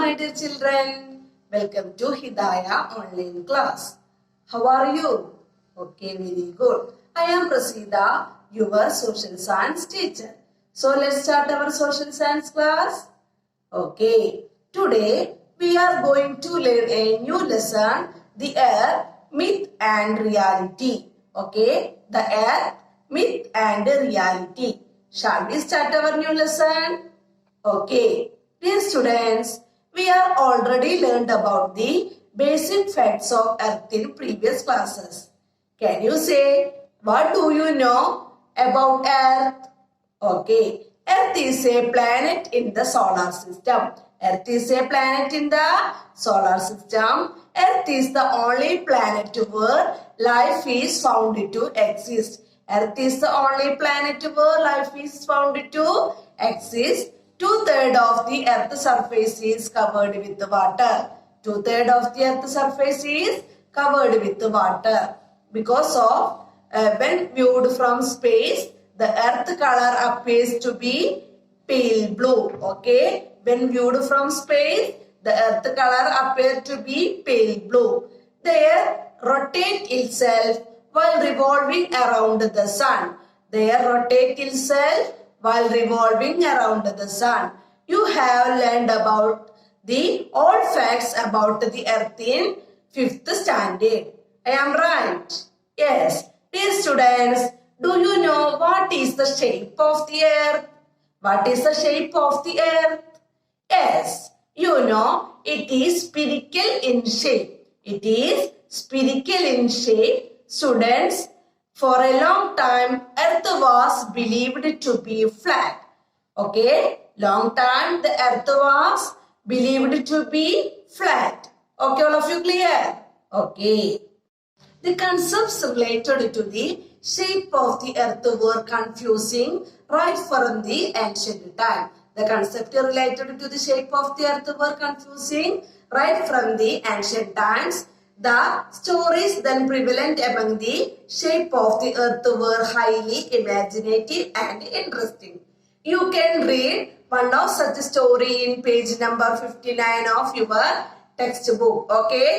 my dear children. Welcome to Hidayah online class. How are you? Okay, very good. I am Prasida, your social science teacher. So let's start our social science class. Okay, today we are going to learn a new lesson, the earth, myth and reality. Okay, the earth, myth and reality. Shall we start our new lesson? Okay, dear students, we are already learned about the basic facts of earth in previous classes. Can you say, what do you know about earth? Okay, earth is a planet in the solar system. Earth is a planet in the solar system. Earth is the only planet where life is found to exist. Earth is the only planet where life is found to exist. 2/3 of the earth's surface is covered with water. 2/3 of the earth's surface is covered with water. Because of when viewed from space, the earth color appears to be pale blue. Okay, when viewed from space, the earth color appears to be pale blue. The earth rotates itself while revolving around the sun. The earth rotates itself while revolving around the sun. You have learned about the all facts about the earth in 5th standard. I am right? Yes. Dear students, do you know what is the shape of the earth? What is the shape of the earth? Yes, you know it is spherical in shape. It is spherical in shape. Students, for a long time, earth was believed to be flat. Okay, long time the earth was believed to be flat. Okay, all of you clear? Okay. The concepts related to the shape of the earth were confusing right from the ancient time. The concept related to the shape of the earth were confusing right from the ancient times. The stories then prevalent among the shape of the earth were highly imaginative and interesting. You can read one of such story in page number 59 of your textbook. Okay,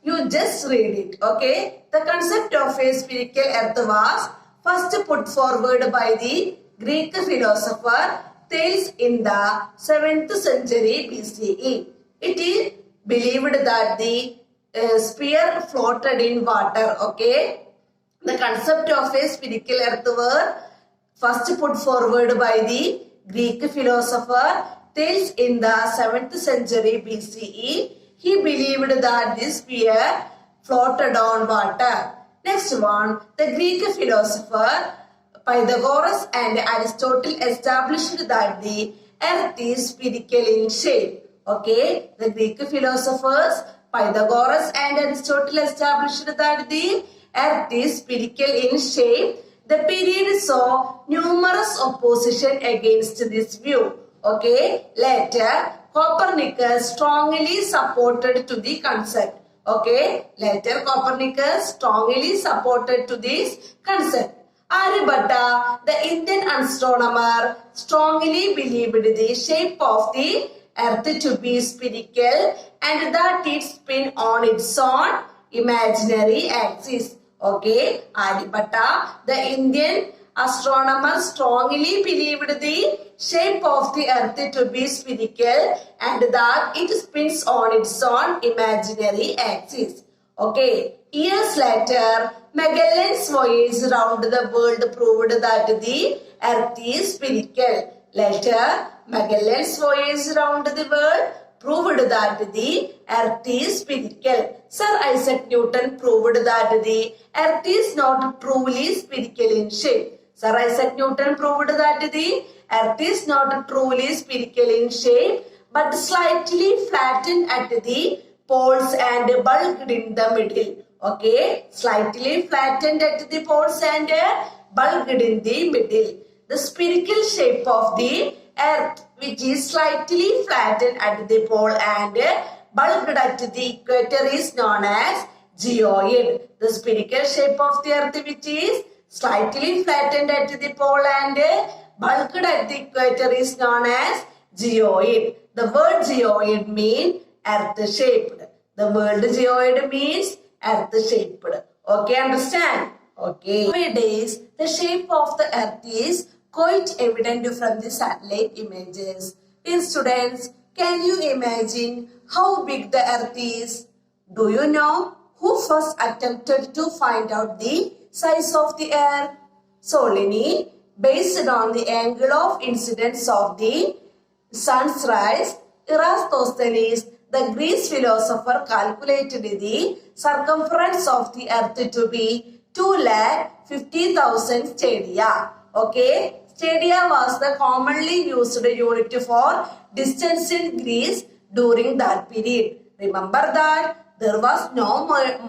you just read it. Okay, the concept of a spherical earth was first put forward by the Greek philosopher Thales in the 7th century BCE. It is believed that the sphere floated in water. Okay, the concept of a spherical earth were first put forward by the Greek philosopher Thales in the 7th century BCE. He believed that the sphere floated on water. Next one, the Greek philosopher Pythagoras and Aristotle established that the earth is spherical in shape. Okay, the Greek philosophers Pythagoras and Aristotle established that the earth is spherical in shape. The period saw numerous opposition against this view. Okay, later Copernicus strongly supported to the concept. Okay, later Copernicus strongly supported to this concept. Aryabhatta, the Indian astronomer, strongly believed the shape of the earth to be spherical and that it spin on its own imaginary axis. Okay, Aryabhatta, the Indian astronomer, strongly believed the shape of the earth to be spherical and that it spins on its own imaginary axis. Okay, years later, Magellan's voyage around the world proved that the earth is spherical. Later, Magellan's voyage around the world proved that the earth is spherical. Sir Isaac Newton proved that the earth is not truly spherical in shape. Sir Isaac Newton proved that the earth is not truly spherical in shape but slightly flattened at the poles and bulged in the middle. Okay, slightly flattened at the poles and bulged in the middle. The spherical shape of the earth, which is slightly flattened at the pole and bulged at the equator, is known as geoid. The spherical shape of the earth, which is slightly flattened at the pole and bulged at the equator, is known as geoid. The word geoid means earth-shaped. The word geoid means earth-shaped. Okay, understand? Okay. Nowadays, the shape of the earth is quite evident from the satellite images. Dear students, can you imagine how big the earth is? Do you know who first attempted to find out the size of the earth? Ptolemy, based on the angle of incidence of the sun's rays, Eratosthenes, the Greek philosopher, calculated the circumference of the earth to be 250,000 stadia. Okay, stadia was the commonly used unit for distance in Greece during that period. Remember that there was no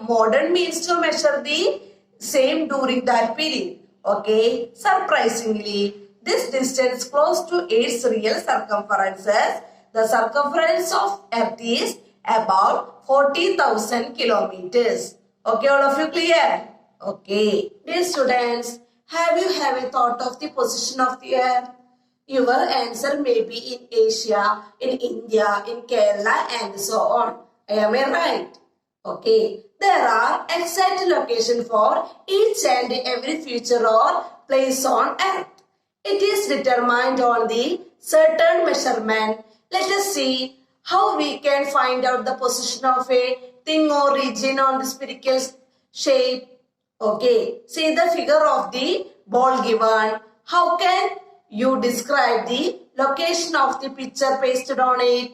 modern means to measure the same during that period. Okay, surprisingly, this distance close to its real circumferences. The circumference of Earth is about 40,000 kilometers. Okay, all of you clear? Okay. Dear students, have you ever thought of the position of the Earth? Your answer may be in Asia, in India, in Kerala and so on. Am I right? Okay. There are exact location for each and every feature or place on Earth. It is determined on the certain measurement. Let us see how we can find out the position of a thing or region on the spherical shape. Okay, see the figure of the ball given. How can you describe the location of the picture pasted on it?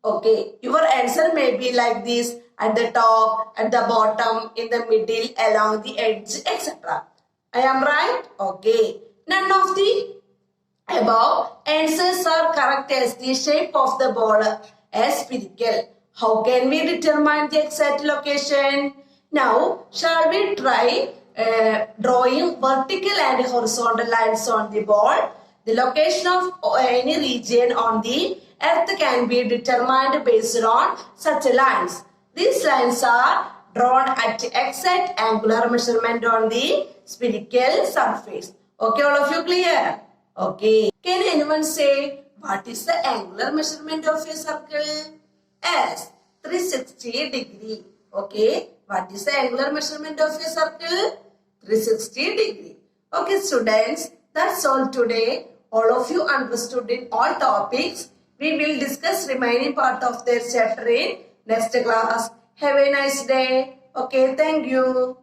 Okay, your answer may be like this: at the top, at the bottom, in the middle, along the edge, etc. I am right? Okay. None of the above answers are correct as the shape of the ball is spherical. How can we determine the exact location? Now, shall we try drawing vertical and horizontal lines on the ball? The location of any region on the earth can be determined based on such lines. These lines are drawn at exact angular measurement on the spherical surface. Okay, all of you clear? Okay. Can anyone say what is the angular measurement of a circle? Yes, 360 degree. Okay. What is the angular measurement of a circle? 360 degree. Okay, students, that's all today. All of you understood in all topics. We will discuss remaining part of their chapter in next class. Have a nice day. Okay, thank you.